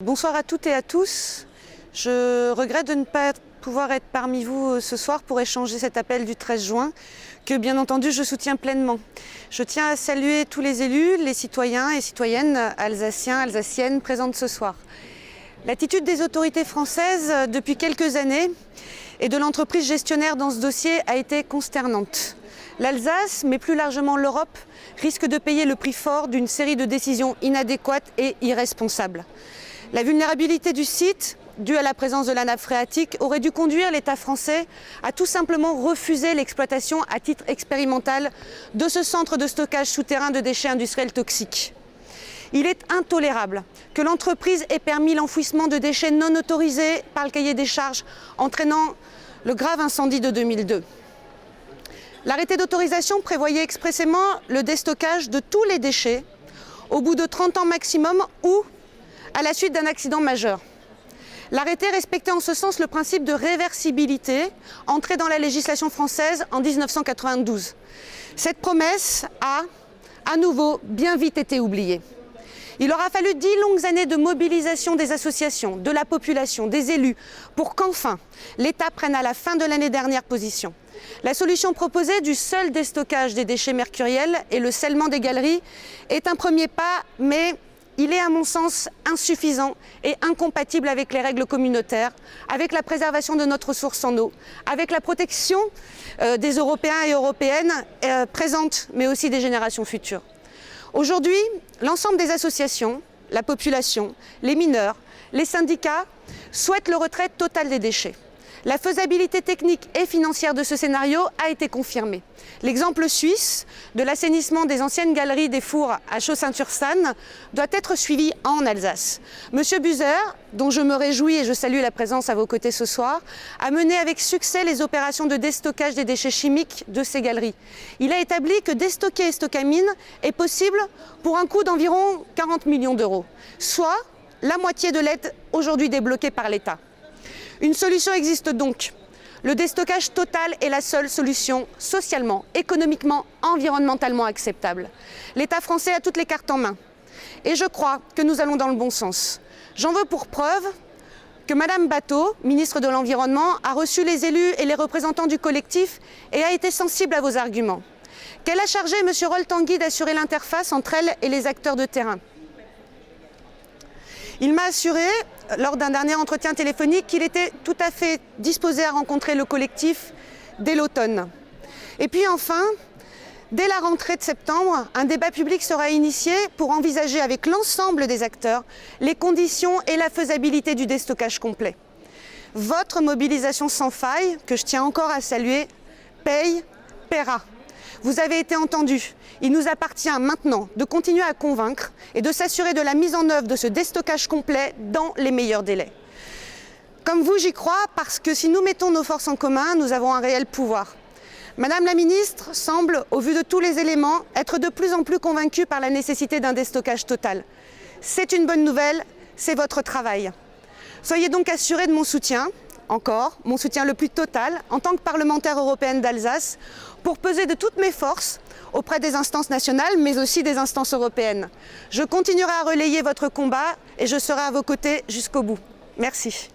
Bonsoir à toutes et à tous. Je regrette de ne pas pouvoir être parmi vous ce soir pour échanger cet appel du 13 juin que bien entendu je soutiens pleinement. Je tiens à saluer tous les élus, les citoyens et citoyennes alsaciens, alsaciennes présentes ce soir. L'attitude des autorités françaises depuis quelques années et de l'entreprise gestionnaire dans ce dossier a été consternante. L'Alsace, mais plus largement l'Europe, risque de payer le prix fort d'une série de décisions inadéquates et irresponsables. La vulnérabilité du site, due à la présence de la nappe phréatique, aurait dû conduire l'État français à tout simplement refuser l'exploitation à titre expérimental de ce centre de stockage souterrain de déchets industriels toxiques. Il est intolérable que l'entreprise ait permis l'enfouissement de déchets non autorisés par le cahier des charges, entraînant le grave incendie de 2002. L'arrêté d'autorisation prévoyait expressément le déstockage de tous les déchets au bout de 30 ans maximum ou à la suite d'un accident majeur. L'arrêté respectait en ce sens le principe de réversibilité entré dans la législation française en 1992. Cette promesse a, à nouveau, bien vite été oubliée. Il aura fallu 10 longues années de mobilisation des associations, de la population, des élus, pour qu'enfin l'État prenne à la fin de l'année dernière position. La solution proposée du seul déstockage des déchets mercuriels et le scellement des galeries est un premier pas, mais il est à mon sens insuffisant et incompatible avec les règles communautaires, avec la préservation de notre ressource en eau, avec la protection des Européens et Européennes présentes, mais aussi des générations futures. Aujourd'hui, l'ensemble des associations, la population, les mineurs, les syndicats souhaitent le retrait total des déchets. La faisabilité technique et financière de ce scénario a été confirmée. L'exemple suisse de l'assainissement des anciennes galeries des fours à Chaussin-sur-Sanne doit être suivi en Alsace. Monsieur Buser, dont je me réjouis et je salue la présence à vos côtés ce soir, a mené avec succès les opérations de déstockage des déchets chimiques de ces galeries. Il a établi que déstocker Stocamine est possible pour un coût d'environ 40 millions d'euros, soit la moitié de l'aide aujourd'hui débloquée par l'État. Une solution existe donc. Le déstockage total est la seule solution socialement, économiquement, environnementalement acceptable. L'État français a toutes les cartes en main. Et je crois que nous allons dans le bon sens. J'en veux pour preuve que Madame Batho, ministre de l'Environnement, a reçu les élus et les représentants du collectif et a été sensible à vos arguments. Qu'elle a chargé M. Roltangui d'assurer l'interface entre elle et les acteurs de terrain. Il m'a assuré, lors d'un dernier entretien téléphonique, qu'il était tout à fait disposé à rencontrer le collectif dès l'automne. Et puis enfin, dès la rentrée de septembre, un débat public sera initié pour envisager avec l'ensemble des acteurs les conditions et la faisabilité du déstockage complet. Votre mobilisation sans faille, que je tiens encore à saluer, paiera. Vous avez été entendus. Il nous appartient maintenant de continuer à convaincre et de s'assurer de la mise en œuvre de ce déstockage complet dans les meilleurs délais. Comme vous, j'y crois parce que si nous mettons nos forces en commun, nous avons un réel pouvoir. Madame la ministre semble, au vu de tous les éléments, être de plus en plus convaincue par la nécessité d'un déstockage total. C'est une bonne nouvelle, c'est votre travail. Soyez donc assurés de mon soutien, encore, mon soutien le plus total, en tant que parlementaire européenne d'Alsace, pour peser de toutes mes forces auprès des instances nationales, mais aussi des instances européennes. Je continuerai à relayer votre combat et je serai à vos côtés jusqu'au bout. Merci.